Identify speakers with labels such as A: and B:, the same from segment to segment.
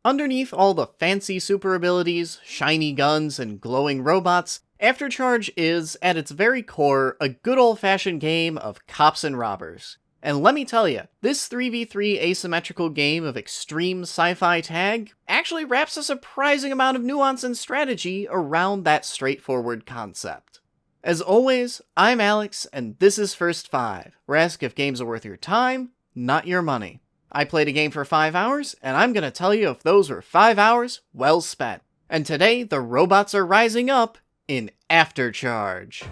A: Underneath all the fancy super abilities, shiny guns, and glowing robots, Aftercharge is, at its very core, a good old-fashioned game of cops and robbers. And let me tell you, this 3v3 asymmetrical game of extreme sci-fi tag actually wraps a surprising amount of nuance and strategy around that straightforward concept. As always, I'm Alex, and this is First 5, where I ask if games are worth your time, not your money. I played a game for 5 hours, and I'm gonna tell you if those were 5 hours well spent. And today, the robots are rising up in Aftercharge.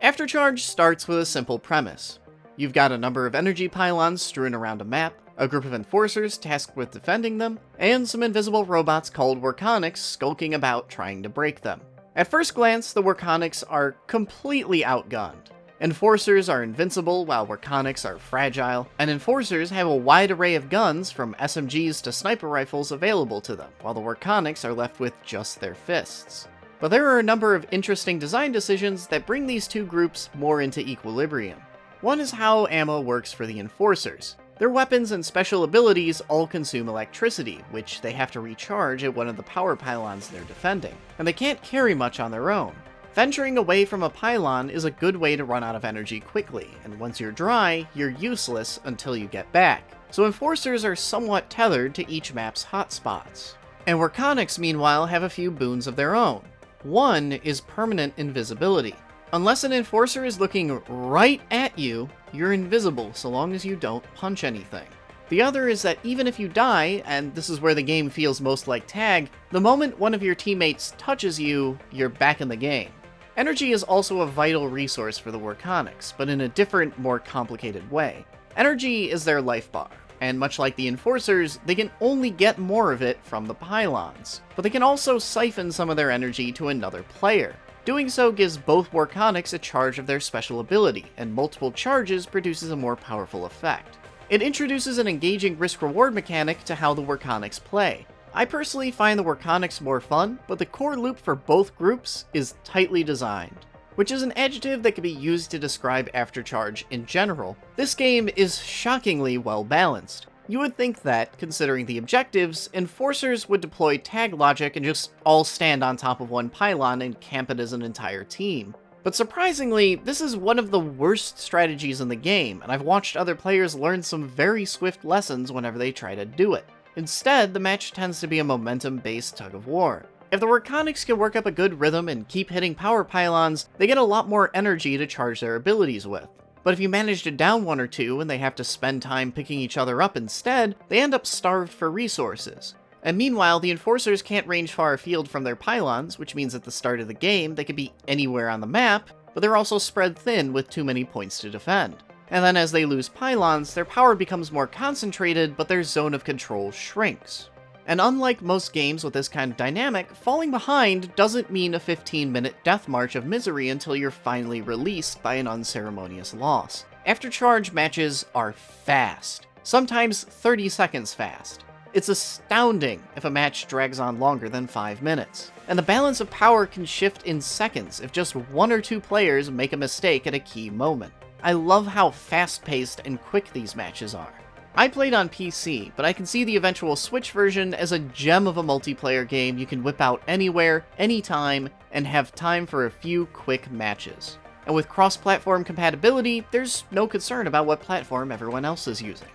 A: Aftercharge starts with a simple premise. You've got a number of energy pylons strewn around a map, a group of enforcers tasked with defending them, and some invisible robots called Workonics skulking about trying to break them. At first glance, the Workonics are completely outgunned. Enforcers are invincible while Workonics are fragile, and enforcers have a wide array of guns from SMGs to sniper rifles available to them, while the Workonics are left with just their fists. But there are a number of interesting design decisions that bring these two groups more into equilibrium. One is how ammo works for the enforcers. Their weapons and special abilities all consume electricity, which they have to recharge at one of the power pylons they're defending, and they can't carry much on their own. Venturing away from a pylon is a good way to run out of energy quickly, and once you're dry, you're useless until you get back. So enforcers are somewhat tethered to each map's hotspots. And Workonics, meanwhile, have a few boons of their own. One is permanent invisibility. Unless an enforcer is looking right at you, you're invisible so long as you don't punch anything. The other is that even if you die, and this is where the game feels most like tag, the moment one of your teammates touches you, you're back in the game. Energy is also a vital resource for the Workonics, but in a different, more complicated way. Energy is their life bar, and much like the Enforcers, they can only get more of it from the pylons. But they can also siphon some of their energy to another player. Doing so gives both Workonics a charge of their special ability, and multiple charges produces a more powerful effect. It introduces an engaging risk-reward mechanic to how the Workonics play. I personally find the Workonics more fun, but the core loop for both groups is tightly designed, which is an adjective that can be used to describe Aftercharge in general. This game is shockingly well balanced. You would think that, considering the objectives, enforcers would deploy tag logic and just all stand on top of one pylon and camp it as an entire team. But surprisingly, this is one of the worst strategies in the game, and I've watched other players learn some very swift lessons whenever they try to do it. Instead, the match tends to be a momentum-based tug-of-war. If the Workonics can work up a good rhythm and keep hitting power pylons, they get a lot more energy to charge their abilities with. But if you manage to down one or two and they have to spend time picking each other up instead, they end up starved for resources. And meanwhile, the Enforcers can't range far afield from their pylons, which means at the start of the game they could be anywhere on the map, but they're also spread thin with too many points to defend. And then as they lose pylons, their power becomes more concentrated, but their zone of control shrinks. And unlike most games with this kind of dynamic, falling behind doesn't mean a 15-minute death march of misery until you're finally released by an unceremonious loss. Aftercharge matches are fast, sometimes 30 seconds fast. It's astounding if a match drags on longer than 5 minutes. And the balance of power can shift in seconds if just one or two players make a mistake at a key moment. I love how fast-paced and quick these matches are. I played on PC, but I can see the eventual Switch version as a gem of a multiplayer game you can whip out anywhere, anytime, and have time for a few quick matches. And with cross-platform compatibility, there's no concern about what platform everyone else is using.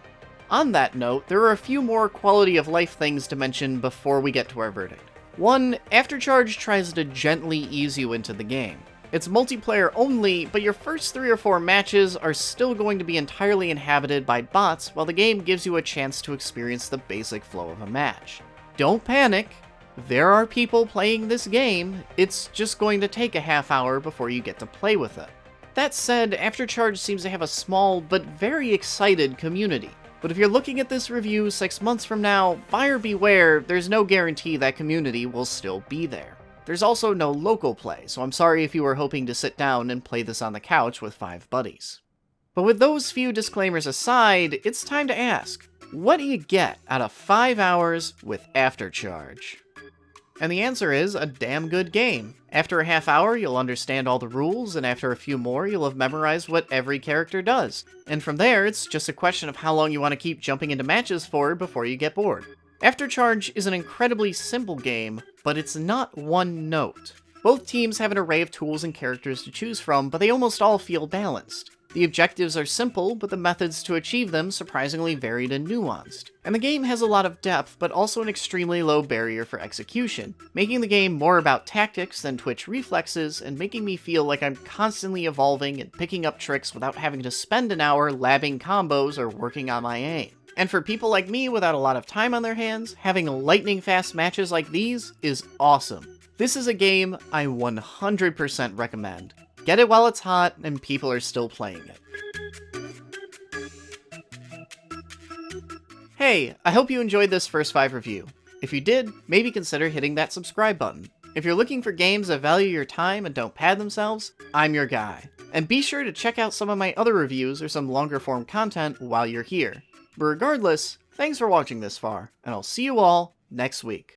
A: On that note, there are a few more quality-of-life things to mention before we get to our verdict. One, Aftercharge tries to gently ease you into the game. It's multiplayer only, but your first 3 or 4 matches are still going to be entirely inhabited by bots while the game gives you a chance to experience the basic flow of a match. Don't panic. There are people playing this game. It's just going to take a half hour before you get to play with it. That said, Aftercharge seems to have a small but very excited community. But if you're looking at this review 6 months from now, buyer beware, there's no guarantee that community will still be there. There's also no local play, so I'm sorry if you were hoping to sit down and play this on the couch with 5 buddies. But with those few disclaimers aside, it's time to ask, what do you get out of 5 hours with Aftercharge? And the answer is a damn good game. After a half hour, you'll understand all the rules, and after a few more, you'll have memorized what every character does. And from there, it's just a question of how long you want to keep jumping into matches for before you get bored. Aftercharge is an incredibly simple game, but it's not one note. Both teams have an array of tools and characters to choose from, but they almost all feel balanced. The objectives are simple, but the methods to achieve them surprisingly varied and nuanced. And the game has a lot of depth, but also an extremely low barrier for execution, making the game more about tactics than twitch reflexes, and making me feel like I'm constantly evolving and picking up tricks without having to spend an hour labbing combos or working on my aim. And for people like me without a lot of time on their hands, having lightning-fast matches like these is awesome. This is a game I 100% recommend. Get it while it's hot and people are still playing it. Hey, I hope you enjoyed this first 5 review. If you did, maybe consider hitting that subscribe button. If you're looking for games that value your time and don't pad themselves, I'm your guy. And be sure to check out some of my other reviews or some longer form content while you're here. But regardless, thanks for watching this far, and I'll see you all next week.